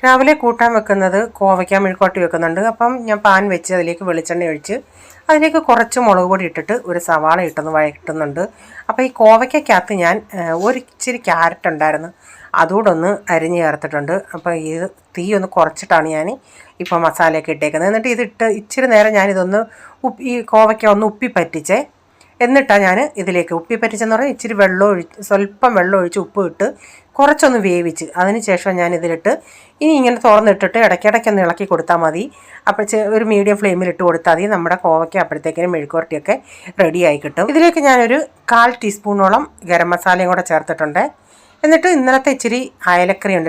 രാവിലെ കൂട്ടാൻ വെക്കുന്നത് കോവയ്ക്ക മെഴുക്കുവരട്ടി വെക്കുന്നുണ്ട്. അപ്പം ഞാൻ പാൻ വെച്ച് അതിലേക്ക് വെളിച്ചെണ്ണ ഒഴിച്ച് അതിലേക്ക് കുറച്ച് മുളക് പൊടി ഇട്ടിട്ട് ഒരു സവാള ഇട്ടൊന്ന് വഴറ്റുന്നുണ്ട്. അപ്പോൾ ഈ കോവയ്ക്കകത്ത് ഞാൻ ഇച്ചിരി ക്യാരറ്റ് ഉണ്ടായിരുന്നു, അതുകൂടെ ഒന്ന് അരിഞ്ഞ് ചേർത്തിട്ടുണ്ട്. അപ്പോൾ ഇത് തീ ഒന്ന് കുറച്ചിട്ടാണ് ഞാൻ ഇപ്പോൾ മസാലയൊക്കെ ഇട്ടേക്കുന്നത്. എന്നിട്ട് ഇതിട്ട് ഇച്ചിരി നേരം ഞാനിതൊന്ന് ഈ കോവയ്ക്ക ഒന്ന് ഉപ്പി പറ്റിച്ചേ. എന്നിട്ടാണ് ഞാൻ ഇതിലേക്ക് ഉപ്പി പറ്റിച്ചെന്ന് പറഞ്ഞാൽ ഇച്ചിരി സ്വല്പം വെള്ളം ഒഴിച്ച് ഉപ്പ് ഇട്ട് കുറച്ചൊന്ന് വേവിച്ച് അതിന് ശേഷം ഞാൻ ഇതിലിട്ട് ഇനി ഇങ്ങനെ തുറന്നിട്ടിട്ട് ഇടയ്ക്കിടയ്ക്കൊന്ന് ഇളക്കി കൊടുത്താൽ മതി. അപ്പോൾ ഒരു മീഡിയം ഫ്ലെയിമിൽ ഇട്ട് കൊടുത്താൽ മതി. നമ്മുടെ കോവയ്ക്ക അപ്പോഴത്തേക്കിനും മെഴുക്കുവരട്ടിയൊക്കെ റെഡിയായി കിട്ടും. ഇതിലേക്ക് ഞാനൊരു 1/4 ടീസ്പൂണോളം ഗരം മസാലയും കൂടെ ചേർത്തിട്ടുണ്ട്. എന്നിട്ട് ഇന്നലത്തെ ഇച്ചിരി അയലക്കറി ഉണ്ട്,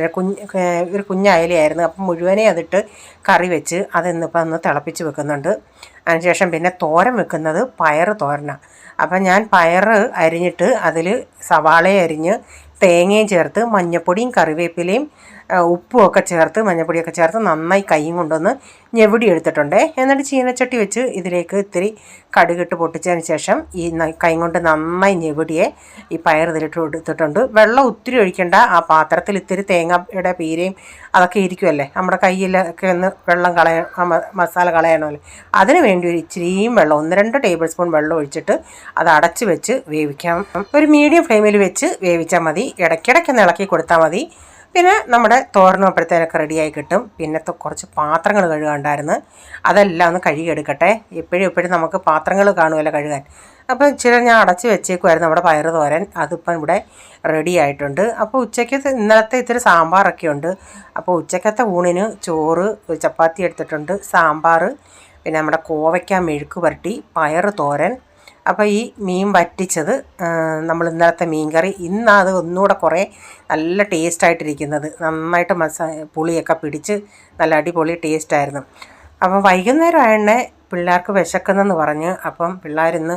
ഒരു കുഞ്ഞ് അയലയായിരുന്നു. അപ്പം മുഴുവനെ അതിട്ട് കറി വെച്ച് അതിന്നിപ്പോൾ ഒന്ന് തിളപ്പിച്ച് വെക്കുന്നുണ്ട്. അതിനുശേഷം പിന്നെ തോരൻ വെക്കുന്നത് പയർ തോരനാണ്. അപ്പം ഞാൻ പയർ അരിഞ്ഞിട്ട് അതിൽ സവാളയും അരിഞ്ഞ് തേങ്ങയും ചേർത്ത് മഞ്ഞൾപ്പൊടിയും കറിവേപ്പിലയും ഉപ്പും ഒക്കെ ചേർത്ത് മഞ്ഞൾപ്പൊടിയൊക്കെ ചേർത്ത് നന്നായി കൈയും കൊണ്ടൊന്ന് ഞെവിടി എടുത്തിട്ടുണ്ട്. എന്നിട്ട് ചീനച്ചട്ടി വെച്ച് ഇതിലേക്ക് ഇത്തിരി കടുകിട്ട് പൊട്ടിച്ചതിന് ശേഷം ഈ കൈ കൊണ്ട് നന്നായി ഞെവിടിയെ ഈ പയർ ഇതിലിട്ട് എടുത്തിട്ടുണ്ട്. വെള്ളം ഒത്തിരി ഒഴിക്കേണ്ട. ആ പാത്രത്തിൽ ഇത്തിരി തേങ്ങയുടെ പീരയും അതൊക്കെ ഇരിക്കുമല്ലേ, നമ്മുടെ കയ്യിലൊക്കെ ഒന്ന് വെള്ളം മസാല കളയണമല്ലോ. അതിന് വേണ്ടി ഒരു ഇച്ചിരിയും വെള്ളം 1-2 ടേബിൾ സ്പൂൺ വെള്ളം ഒഴിച്ചിട്ട് അത് അടച്ച് വെച്ച് വേവിക്കാം. ഒരു മീഡിയം ഫ്ലെയിമിൽ വെച്ച് വേവിച്ചാൽ മതി. ഇടയ്ക്കിടയ്ക്ക് ഇളക്കി കൊടുത്താൽ മതി. പിന്നെ നമ്മുടെ തോരനും അപ്പോഴത്തേനൊക്കെ റെഡിയായി കിട്ടും. പിന്നെ കുറച്ച് പാത്രങ്ങൾ കഴുകാണ്ടായിരുന്നു, അതെല്ലാം ഒന്ന് കഴുകിയെടുക്കട്ടെ. എപ്പോഴും നമുക്ക് പാത്രങ്ങൾ കാണുമല്ലോ കഴുകാൻ. അപ്പോൾ ഇച്ചിരി ഞാൻ അടച്ച് വെച്ചേക്കുമായിരുന്നു നമ്മുടെ പയർ തോരൻ. അതിപ്പം ഇവിടെ റെഡി ആയിട്ടുണ്ട്. അപ്പോൾ ഉച്ചയ്ക്ക് ഇന്നലത്തെ ഇത്തിരി സാമ്പാറൊക്കെ ഉണ്ട്. അപ്പോൾ ഉച്ചക്കത്തെ ഊണിന് ചോറ്, ഒരു ചപ്പാത്തി എടുത്തിട്ടുണ്ട്, സാമ്പാർ, പിന്നെ നമ്മുടെ കോവയ്ക്ക മെഴുക്ക് പുരട്ടി, പയർ തോരൻ. അപ്പോൾ ഈ മീൻ വറ്റിച്ചത്, നമ്മൾ ഇന്നലത്തെ മീൻ കറി, ഇന്നത് ഒന്നുകൂടെ കുറേ നല്ല ടേസ്റ്റായിട്ടിരിക്കുന്നത്. നന്നായിട്ട് പുളിയൊക്കെ പിടിച്ച് നല്ല അടിപൊളി ടേസ്റ്റായിരുന്നു. അപ്പം വൈകുന്നേരം ആയണേ പിള്ളേർക്ക് വിശക്കുന്നെന്ന് പറഞ്ഞ് അപ്പം പിള്ളേരിന്ന്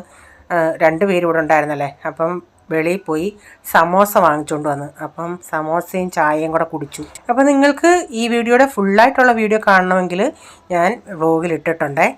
2 പേരും ഇവിടെ ഉണ്ടായിരുന്നല്ലേ. അപ്പം വെളിയിൽ പോയി സമോസ വാങ്ങിച്ചുകൊണ്ട് വന്ന് അപ്പം സമോസയും ചായയും കൂടെ കുടിച്ചു. അപ്പോൾ നിങ്ങൾക്ക് ഈ വീഡിയോയുടെ ഫുള്ളായിട്ടുള്ള വീഡിയോ കാണണമെങ്കിൽ ഞാൻ വ്ലോഗിൽ ഇട്ടിട്ടുണ്ടേ.